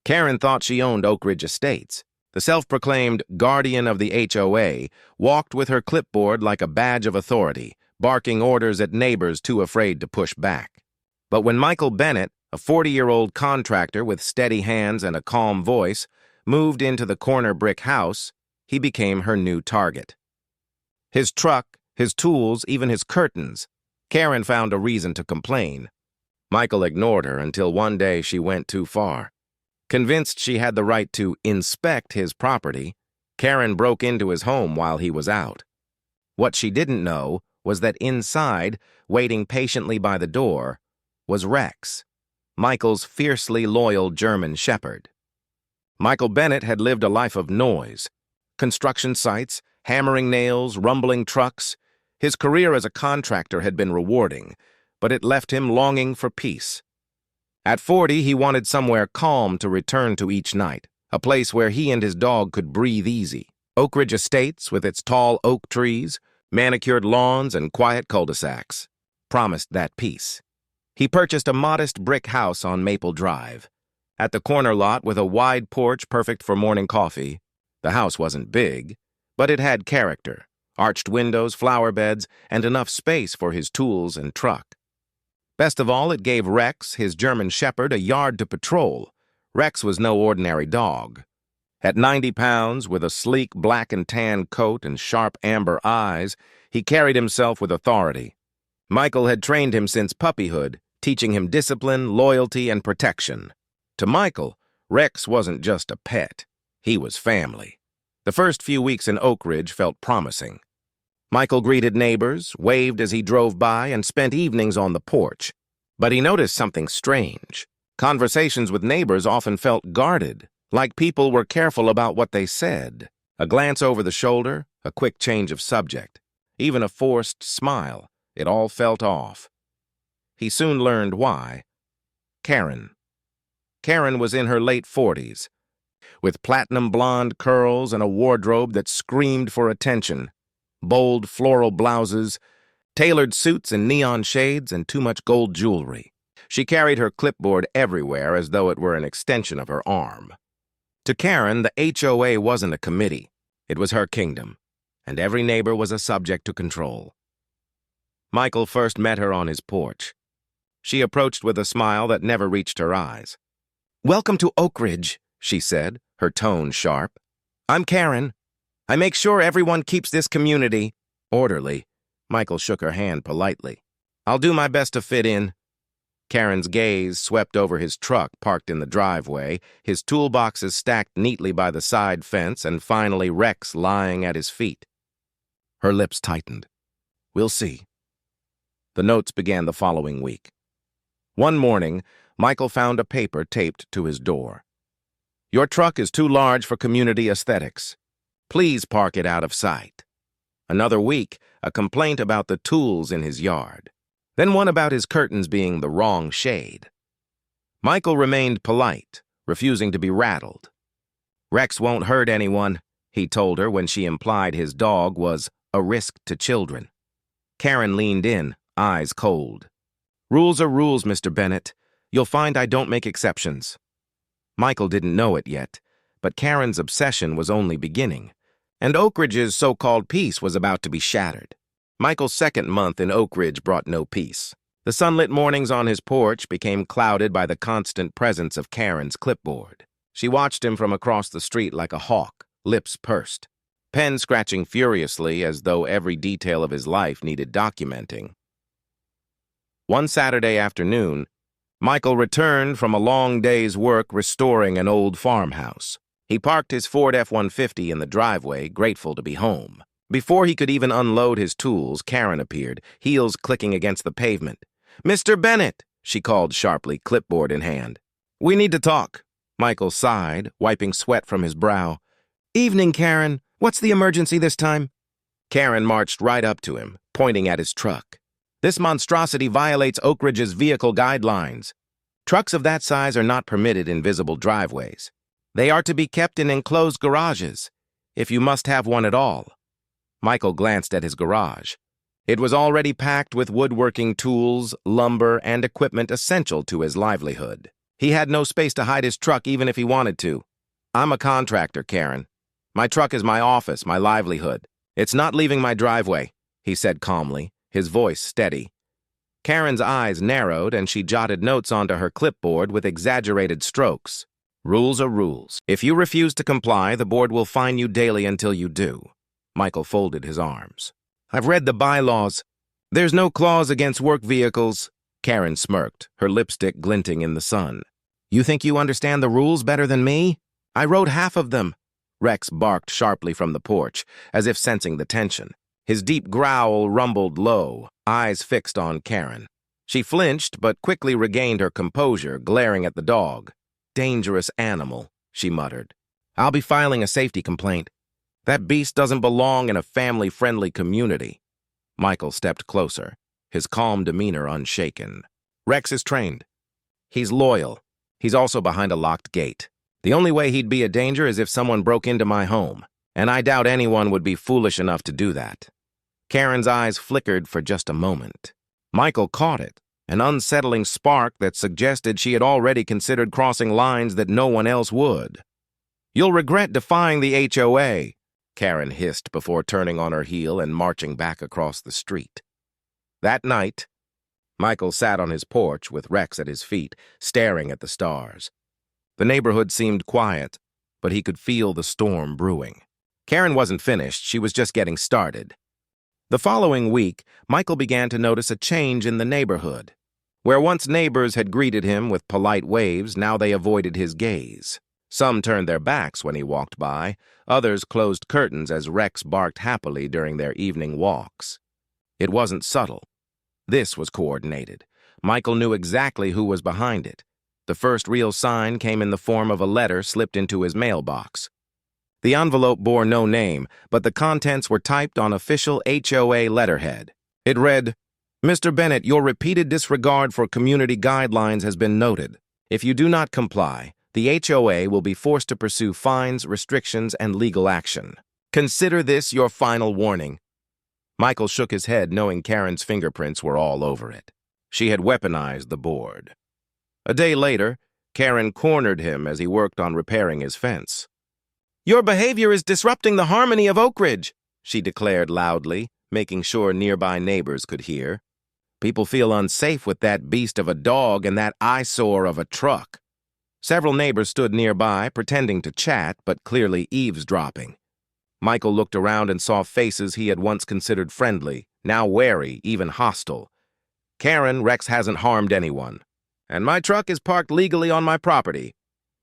Karen thought she owned Oak Ridge Estates. The self-proclaimed guardian of the HOA walked with her clipboard like a badge of authority, barking orders at neighbors too afraid to push back. But when Michael Bennett, a 40-year-old contractor with steady hands and a calm voice, moved into the corner brick house, he became her new target. His truck, his tools, even his curtains. Karen found a reason to complain. Michael ignored her until one day she went too far. Convinced she had the right to inspect his property, Karen broke into his home while he was out. What she didn't know was that inside, waiting patiently by the door, was Rex, Michael's fiercely loyal German shepherd. Michael Bennett had lived a life of noise. Construction sites, hammering nails, rumbling trucks. His career as a contractor had been rewarding, but it left him longing for peace. At 40, he wanted somewhere calm to return to each night, a place where he and his dog could breathe easy. Oak Ridge Estates, with its tall oak trees, manicured lawns, and quiet cul-de-sacs, promised that peace. He purchased a modest brick house on Maple Drive. At the corner lot with a wide porch perfect for morning coffee, the house wasn't big, but it had character, arched windows, flower beds, and enough space for his tools and truck. Best of all, it gave Rex, his German shepherd, a yard to patrol. Rex was no ordinary dog. At 90 pounds, with a sleek black and tan coat and sharp amber eyes, he carried himself with authority. Michael had trained him since puppyhood, teaching him discipline, loyalty, and protection. To Michael, Rex wasn't just a pet. He was family. The first few weeks in Oak Ridge felt promising. Michael greeted neighbors, waved as he drove by, and spent evenings on the porch. But he noticed something strange. Conversations with neighbors often felt guarded, like people were careful about what they said. A glance over the shoulder, a quick change of subject, even a forced smile, it all felt off. He soon learned why. Karen. Karen was in her late 40s, with platinum blonde curls and a wardrobe that screamed for attention. Bold floral blouses, tailored suits in neon shades, and too much gold jewelry. She carried her clipboard everywhere as though it were an extension of her arm. To Karen, the HOA wasn't a committee. It was her kingdom, and every neighbor was a subject to control. Michael first met her on his porch. She approached with a smile that never reached her eyes. "Welcome to Oak Ridge," she said, her tone sharp. "I'm Karen. I make sure everyone keeps this community orderly." Michael shook her hand politely. "I'll do my best to fit in." Karen's gaze swept over his truck parked in the driveway, his toolboxes stacked neatly by the side fence, and finally Rex lying at his feet. Her lips tightened. "We'll see." The notes began the following week. One morning, Michael found a paper taped to his door. "Your truck is too large for community aesthetics. Please park it out of sight." Another week, a complaint about the tools in his yard. Then one about his curtains being the wrong shade. Michael remained polite, refusing to be rattled. "Rex won't hurt anyone," he told her when she implied his dog was a risk to children. Karen leaned in, eyes cold. "Rules are rules, Mr. Bennett. You'll find I don't make exceptions." Michael didn't know it yet, but Karen's obsession was only beginning, and Oak Ridge's so-called peace was about to be shattered. Michael's second month in Oak Ridge brought no peace. The sunlit mornings on his porch became clouded by the constant presence of Karen's clipboard. She watched him from across the street like a hawk, lips pursed, pen scratching furiously as though every detail of his life needed documenting. One Saturday afternoon, Michael returned from a long day's work restoring an old farmhouse. He parked his Ford F-150 in the driveway, grateful to be home. Before he could even unload his tools, Karen appeared, heels clicking against the pavement. "Mr. Bennett," she called sharply, clipboard in hand. "We need to talk." Michael sighed, wiping sweat from his brow. "Evening, Karen. What's the emergency this time?" Karen marched right up to him, pointing at his truck. "This monstrosity violates Oak Ridge's vehicle guidelines. Trucks of that size are not permitted in visible driveways. They are to be kept in enclosed garages, if you must have one at all." Michael glanced at his garage. It was already packed with woodworking tools, lumber, and equipment essential to his livelihood. He had no space to hide his truck even if he wanted to. I'm a contractor, Karen. My truck is my office, my livelihood. It's not leaving my driveway, he said calmly, his voice steady. Karen's eyes narrowed and she jotted notes onto her clipboard with exaggerated strokes. Rules are rules. If you refuse to comply, the board will fine you daily until you do. Michael folded his arms. I've read the bylaws. There's no clause against work vehicles. Karen smirked, her lipstick glinting in the sun. You think you understand the rules better than me? I wrote half of them. Rex barked sharply from the porch, as if sensing the tension. His deep growl rumbled low, eyes fixed on Karen. She flinched, but quickly regained her composure, glaring at the dog. Dangerous animal, she muttered. I'll be filing a safety complaint. That beast doesn't belong in a family-friendly community. Michael stepped closer, his calm demeanor unshaken. Rex is trained. He's loyal. He's also behind a locked gate. The only way he'd be a danger is if someone broke into my home, and I doubt anyone would be foolish enough to do that. Karen's eyes flickered for just a moment. Michael caught it, an unsettling spark that suggested she had already considered crossing lines that no one else would. You'll regret defying the HOA, Karen hissed before turning on her heel and marching back across the street. That night, Michael sat on his porch with Rex at his feet, staring at the stars. The neighborhood seemed quiet, but he could feel the storm brewing. Karen wasn't finished, she was just getting started. The following week, Michael began to notice a change in the neighborhood. Where once neighbors had greeted him with polite waves, now they avoided his gaze. Some turned their backs when he walked by, others closed curtains as Rex barked happily during their evening walks. It wasn't subtle. This was coordinated. Michael knew exactly who was behind it. The first real sign came in the form of a letter slipped into his mailbox. The envelope bore no name, but the contents were typed on official HOA letterhead. It read, Mr. Bennett, your repeated disregard for community guidelines has been noted. If you do not comply, the HOA will be forced to pursue fines, restrictions, and legal action. Consider this your final warning. Michael shook his head, knowing Karen's fingerprints were all over it. She had weaponized the board. A day later, Karen cornered him as he worked on repairing his fence. Your behavior is disrupting the harmony of Oak Ridge, she declared loudly, making sure nearby neighbors could hear. People feel unsafe with that beast of a dog and that eyesore of a truck. Several neighbors stood nearby, pretending to chat, but clearly eavesdropping. Michael looked around and saw faces he had once considered friendly, now wary, even hostile. Karen, Rex hasn't harmed anyone. And my truck is parked legally on my property,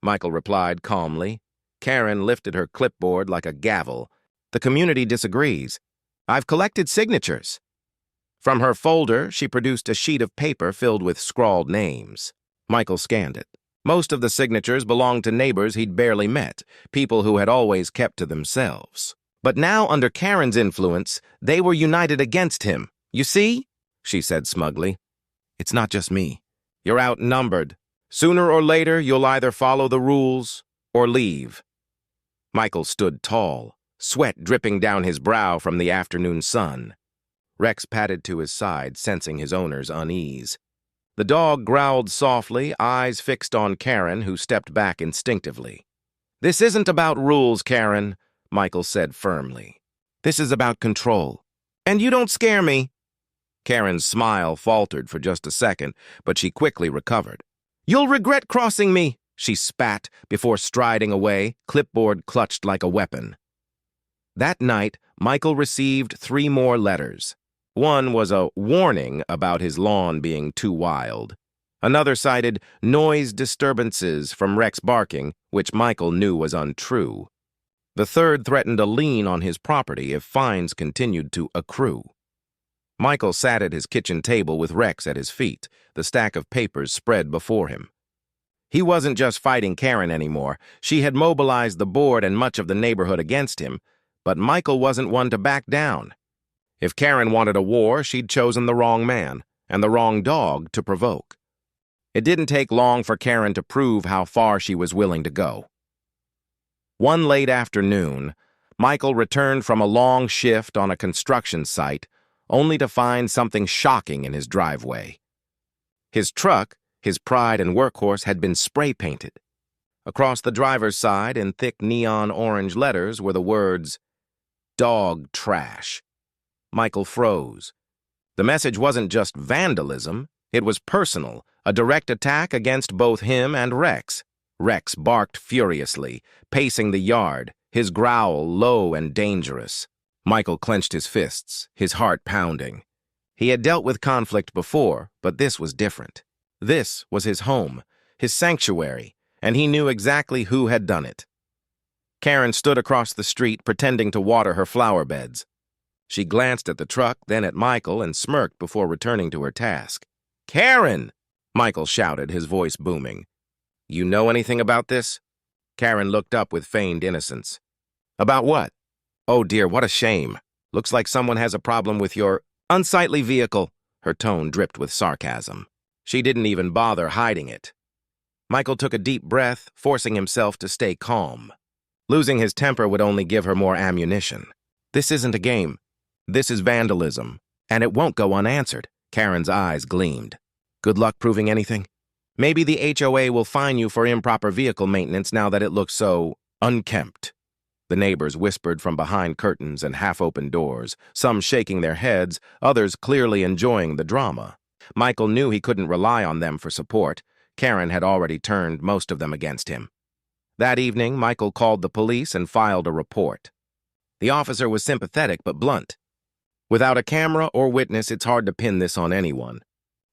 Michael replied calmly. Karen lifted her clipboard like a gavel. The community disagrees. I've collected signatures. From her folder, she produced a sheet of paper filled with scrawled names. Michael scanned it. Most of the signatures belonged to neighbors he'd barely met, people who had always kept to themselves. But now, under Karen's influence, they were united against him. You see? She said smugly. It's not just me. You're outnumbered. Sooner or later, you'll either follow the rules or leave. Michael stood tall, sweat dripping down his brow from the afternoon sun. Rex padded to his side, sensing his owner's unease. The dog growled softly, eyes fixed on Karen, who stepped back instinctively. This isn't about rules, Karen, Michael said firmly. This is about control. And you don't scare me. Karen's smile faltered for just a second, but she quickly recovered. You'll regret crossing me, she spat before striding away, clipboard clutched like a weapon. That night, Michael received 3 more letters. One was a warning about his lawn being too wild. Another cited noise disturbances from Rex barking, which Michael knew was untrue. The third threatened a lien on his property if fines continued to accrue. Michael sat at his kitchen table with Rex at his feet, the stack of papers spread before him. He wasn't just fighting Karen anymore. She had mobilized the board and much of the neighborhood against him, but Michael wasn't one to back down. If Karen wanted a war, she'd chosen the wrong man and the wrong dog to provoke. It didn't take long for Karen to prove how far she was willing to go. One late afternoon, Michael returned from a long shift on a construction site, only to find something shocking in his driveway. His truck, His pride and workhorse had been spray-painted. Across the driver's side, in thick neon orange letters, were the words, "Dog Trash." Michael froze. The message wasn't just vandalism, it was personal, a direct attack against both him and Rex. Rex barked furiously, pacing the yard, his growl low and dangerous. Michael clenched his fists, his heart pounding. He had dealt with conflict before, but this was different. This was his home, his sanctuary, and he knew exactly who had done it. Karen stood across the street, pretending to water her flower beds. She glanced at the truck, then at Michael, and smirked before returning to her task. "Karen!" Michael shouted, his voice booming. "You know anything about this?" Karen looked up with feigned innocence. "About what?" "Oh dear, what a shame. Looks like someone has a problem with your unsightly vehicle." Her tone dripped with sarcasm. She didn't even bother hiding it. Michael took a deep breath, forcing himself to stay calm. Losing his temper would only give her more ammunition. "This isn't a game. This is vandalism, and it won't go unanswered." Karen's eyes gleamed. "Good luck proving anything. Maybe the HOA will fine you for improper vehicle maintenance now that it looks so unkempt." The neighbors whispered from behind curtains and half-open doors, some shaking their heads, others clearly enjoying the drama. Michael knew he couldn't rely on them for support. Karen had already turned most of them against him. That evening, Michael called the police and filed a report. The officer was sympathetic but blunt. "Without a camera or witness, it's hard to pin this on anyone.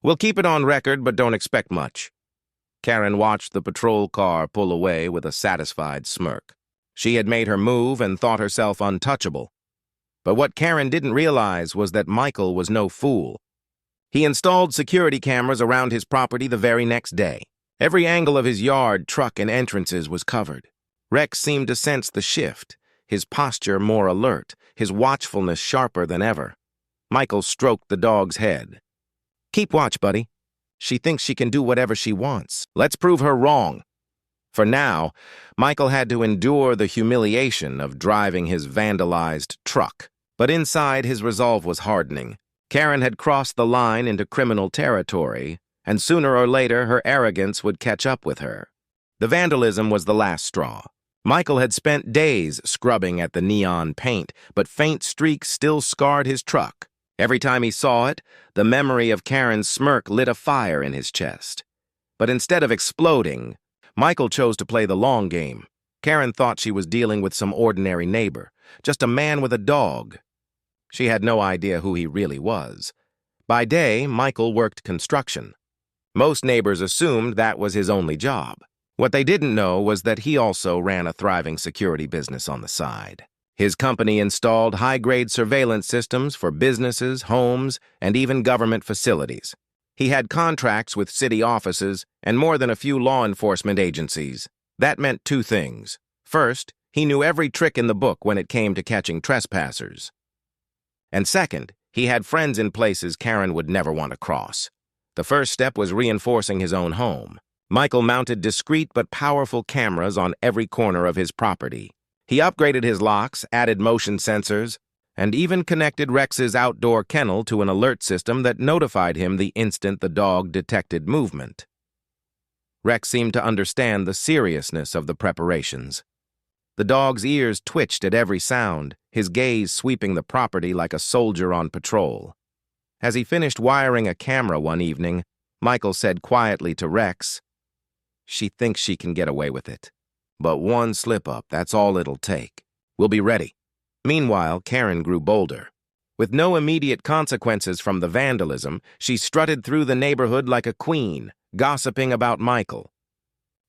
We'll keep it on record, but don't expect much." Karen watched the patrol car pull away with a satisfied smirk. She had made her move and thought herself untouchable. But what Karen didn't realize was that Michael was no fool. He installed security cameras around his property the very next day. Every angle of his yard, truck, and entrances was covered. Rex seemed to sense the shift, his posture more alert, his watchfulness sharper than ever. Michael stroked the dog's head. "Keep watch, buddy. She thinks she can do whatever she wants. Let's prove her wrong." For now, Michael had to endure the humiliation of driving his vandalized truck. But inside, his resolve was hardening. Karen had crossed the line into criminal territory, and sooner or later her arrogance would catch up with her. The vandalism was the last straw. Michael had spent days scrubbing at the neon paint, but faint streaks still scarred his truck. Every time he saw it, the memory of Karen's smirk lit a fire in his chest. But instead of exploding, Michael chose to play the long game. Karen thought she was dealing with some ordinary neighbor, just a man with a dog. She had no idea who he really was. By day, Michael worked construction. Most neighbors assumed that was his only job. What they didn't know was that he also ran a thriving security business on the side. His company installed high-grade surveillance systems for businesses, homes, and even government facilities. He had contracts with city offices and more than a few law enforcement agencies. That meant two things. First, he knew every trick in the book when it came to catching trespassers. And second, he had friends in places Karen would never want to cross. The first step was reinforcing his own home. Michael mounted discreet but powerful cameras on every corner of his property. He upgraded his locks, added motion sensors, and even connected Rex's outdoor kennel to an alert system that notified him the instant the dog detected movement. Rex seemed to understand the seriousness of the preparations. The dog's ears twitched at every sound, his gaze sweeping the property like a soldier on patrol. As he finished wiring a camera one evening, Michael said quietly to Rex, "She thinks she can get away with it. But one slip-up, that's all it'll take. We'll be ready." Meanwhile, Karen grew bolder. With no immediate consequences from the vandalism, she strutted through the neighborhood like a queen, gossiping about Michael.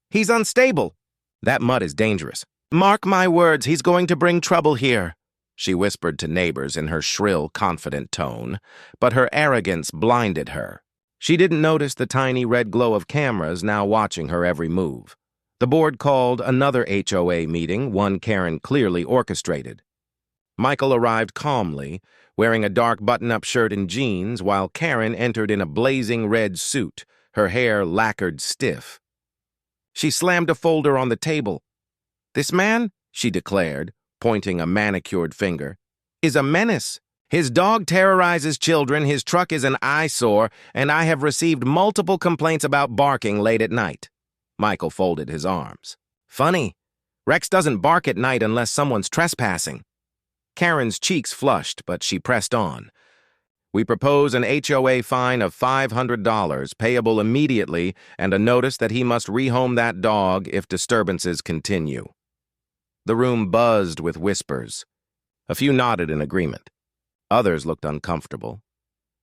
"He's unstable. That mud is dangerous. Mark my words, he's going to bring trouble here," she whispered to neighbors in her shrill, confident tone, but her arrogance blinded her. She didn't notice the tiny red glow of cameras now watching her every move. The board called another HOA meeting, one Karen clearly orchestrated. Michael arrived calmly, wearing a dark button-up shirt and jeans, while Karen entered in a blazing red suit, her hair lacquered stiff. She slammed a folder on the table. "This man," she declared, pointing a manicured finger, "is a menace. His dog terrorizes children, his truck is an eyesore, and I have received multiple complaints about barking late at night. Michael folded his arms. Funny. Rex doesn't bark at night unless someone's trespassing. Karen's cheeks flushed, but she pressed on. We propose an HOA fine of $500, payable immediately, and a notice that he must rehome that dog if disturbances continue. The room buzzed with whispers. A few nodded in agreement. Others looked uncomfortable.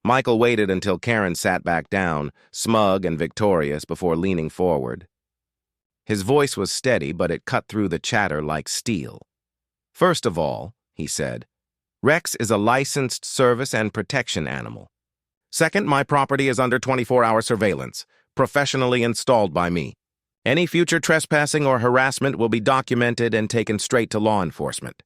Michael waited until Karen sat back down, smug and victorious, before leaning forward. His voice was steady, but it cut through the chatter like steel. First of all, he said, Rex is a licensed service and protection animal. Second, my property is under 24-hour surveillance, professionally installed by me. Any future trespassing or harassment will be documented and taken straight to law enforcement.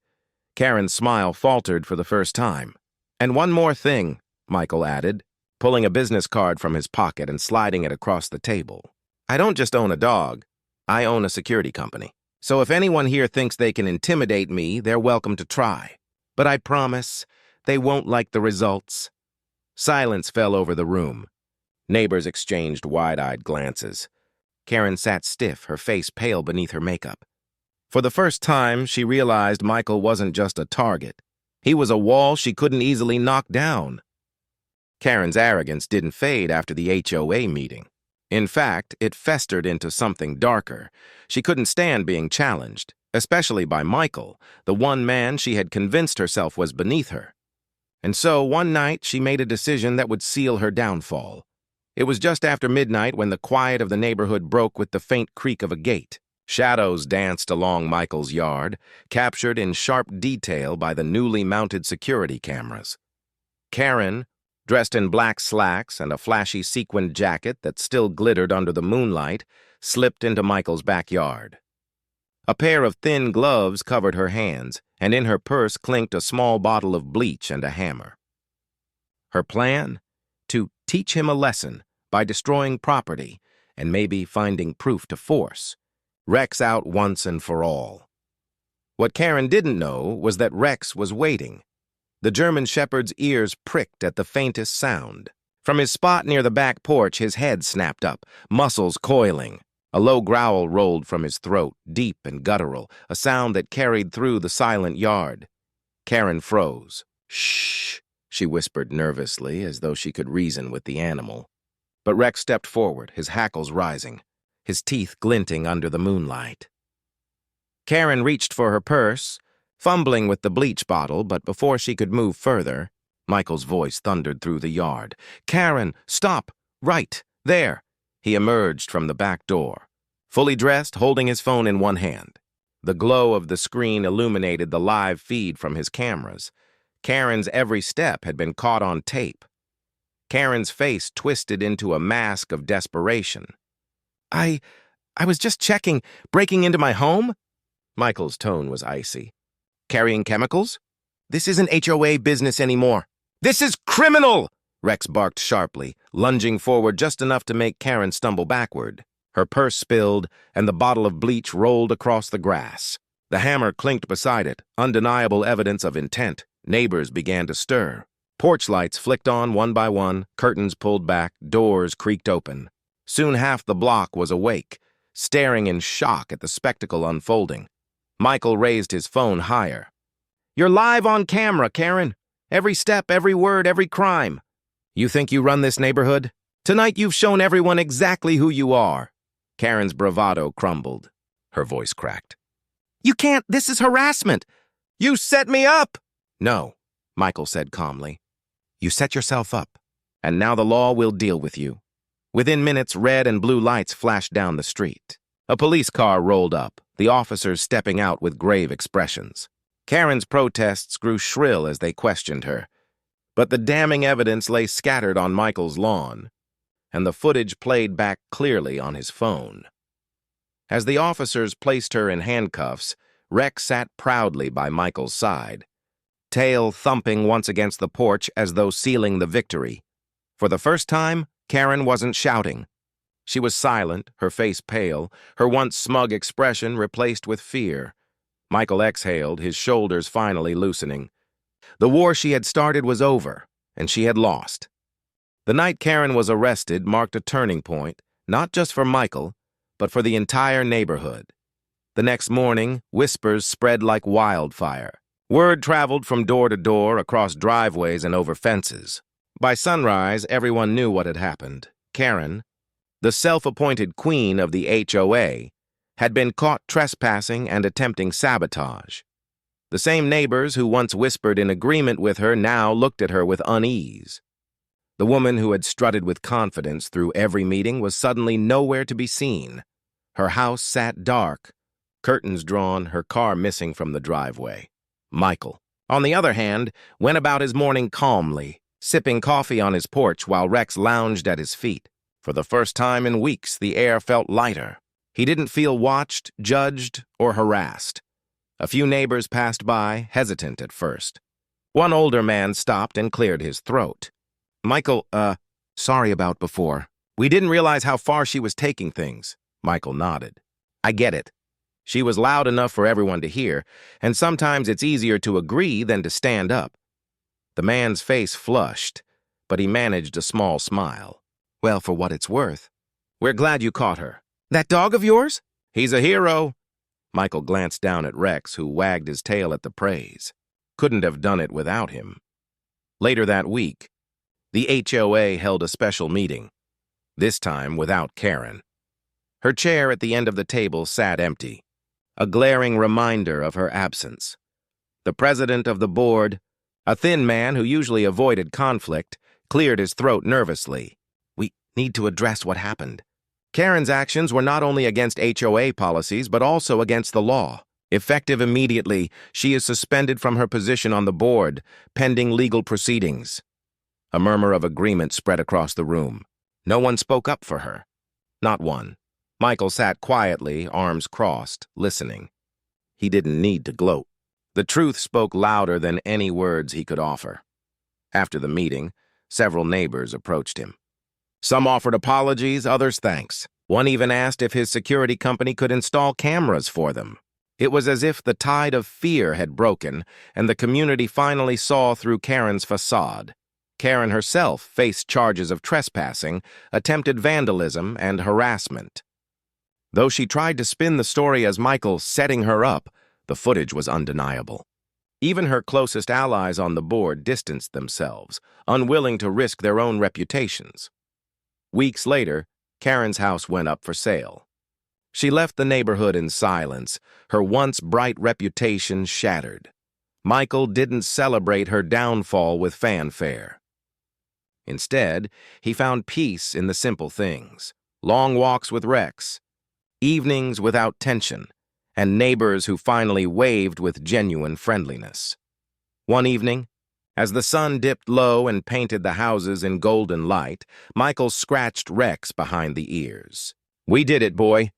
Karen's smile faltered for the first time. And one more thing, Michael added, pulling a business card from his pocket and sliding it across the table. I don't just own a dog. I own a security company. So if anyone here thinks they can intimidate me, they're welcome to try. But I promise they won't like the results. Silence fell over the room. Neighbors exchanged wide-eyed glances. Karen sat stiff, her face pale beneath her makeup. For the first time, she realized Michael wasn't just a target. He was a wall she couldn't easily knock down. Karen's arrogance didn't fade after the HOA meeting. In fact, it festered into something darker. She couldn't stand being challenged, especially by Michael, the one man she had convinced herself was beneath her. And so, one night, she made a decision that would seal her downfall. It was just after midnight when the quiet of the neighborhood broke with the faint creak of a gate. Shadows danced along Michael's yard, captured in sharp detail by the newly mounted security cameras. Karen, dressed in black slacks and a flashy sequined jacket that still glittered under the moonlight, slipped into Michael's backyard. A pair of thin gloves covered her hands, and in her purse clinked a small bottle of bleach and a hammer. Her plan? To teach him a lesson by destroying property and maybe finding proof to force. Rex out once and for all. What Karen didn't know was that Rex was waiting. The German shepherd's ears pricked at the faintest sound. From his spot near the back porch, his head snapped up, muscles coiling. A low growl rolled from his throat, deep and guttural, a sound that carried through the silent yard. Karen froze. Shh, she whispered nervously, as though she could reason with the animal. But Rex stepped forward, his hackles rising, his teeth glinting under the moonlight. Karen reached for her purse, fumbling with the bleach bottle, but before she could move further, Michael's voice thundered through the yard. Karen, stop! Right, there! He emerged from the back door, fully dressed, holding his phone in one hand. The glow of the screen illuminated the live feed from his cameras. Karen's every step had been caught on tape. Karen's face twisted into a mask of desperation. I was just checking, breaking into my home? Michael's tone was icy. Carrying chemicals? This isn't HOA business anymore. This is criminal! Rex barked sharply, lunging forward just enough to make Karen stumble backward. Her purse spilled, and the bottle of bleach rolled across the grass. The hammer clinked beside it, undeniable evidence of intent. Neighbors began to stir. Porch lights flicked on one by one, curtains pulled back, doors creaked open. Soon half the block was awake, staring in shock at the spectacle unfolding. Michael raised his phone higher. You're live on camera, Karen. Every step, every word, every crime. You think you run this neighborhood? Tonight you've shown everyone exactly who you are. Karen's bravado crumbled. Her voice cracked. You can't, this is harassment. You set me up! No, Michael said calmly. You set yourself up, and now the law will deal with you. Within minutes, red and blue lights flashed down the street. A police car rolled up, the officers stepping out with grave expressions. Karen's protests grew shrill as they questioned her. But the damning evidence lay scattered on Michael's lawn, and the footage played back clearly on his phone. As the officers placed her in handcuffs, Rex sat proudly by Michael's side, tail thumping once against the porch as though sealing the victory. For the first time, Karen wasn't shouting. She was silent, her face pale, her once smug expression replaced with fear. Michael exhaled, his shoulders finally loosening. The war she had started was over, and she had lost. The night Karen was arrested marked a turning point, not just for Michael, but for the entire neighborhood. The next morning, whispers spread like wildfire. Word traveled from door to door, across driveways and over fences. By sunrise, everyone knew what had happened. Karen, the self-appointed queen of the HOA, had been caught trespassing and attempting sabotage. The same neighbors who once whispered in agreement with her now looked at her with unease. The woman who had strutted with confidence through every meeting was suddenly nowhere to be seen. Her house sat dark, curtains drawn, her car missing from the driveway. Michael, on the other hand, went about his morning calmly, sipping coffee on his porch while Rex lounged at his feet. For the first time in weeks, the air felt lighter. He didn't feel watched, judged, or harassed. A few neighbors passed by, hesitant at first. One older man stopped and cleared his throat. Michael, sorry about before. We didn't realize how far she was taking things. Michael nodded. I get it. She was loud enough for everyone to hear, and sometimes it's easier to agree than to stand up. The man's face flushed, but he managed a small smile. Well, for what it's worth. We're glad you caught her. That dog of yours? He's a hero. Michael glanced down at Rex, who wagged his tail at the praise. Couldn't have done it without him. Later that week, the HOA held a special meeting, this time without Karen. Her chair at the end of the table sat empty, a glaring reminder of her absence. The president of the board, a thin man who usually avoided conflict, cleared his throat nervously. We need to address what happened. Karen's actions were not only against HOA policies, but also against the law. Effective immediately, she is suspended from her position on the board, pending legal proceedings. A murmur of agreement spread across the room. No one spoke up for her. Not one. Michael sat quietly, arms crossed, listening. He didn't need to gloat. The truth spoke louder than any words he could offer. After the meeting, several neighbors approached him. Some offered apologies, others thanks. One even asked if his security company could install cameras for them. It was as if the tide of fear had broken, and the community finally saw through Karen's facade. Karen herself faced charges of trespassing, attempted vandalism, and harassment. Though she tried to spin the story as Michael setting her up, the footage was undeniable. Even her closest allies on the board distanced themselves, unwilling to risk their own reputations. Weeks later, Karen's house went up for sale. She left the neighborhood in silence, her once bright reputation shattered. Michael didn't celebrate her downfall with fanfare. Instead, he found peace in the simple things: long walks with Rex, evenings without tension, and neighbors who finally waved with genuine friendliness. One evening, as the sun dipped low and painted the houses in golden light, Michael scratched Rex behind the ears. "We did it, boy."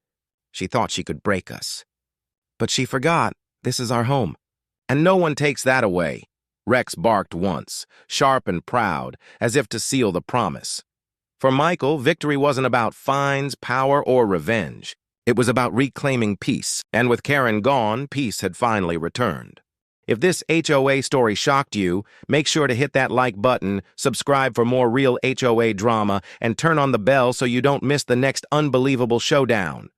She thought she could break us. But she forgot, this is our home. And no one takes that away. Rex barked once, sharp and proud, as if to seal the promise. For Michael, victory wasn't about fines, power, or revenge. It was about reclaiming peace, and with Karen gone, peace had finally returned. If this HOA story shocked you, make sure to hit that like button, subscribe for more real HOA drama, and turn on the bell so you don't miss the next unbelievable showdown.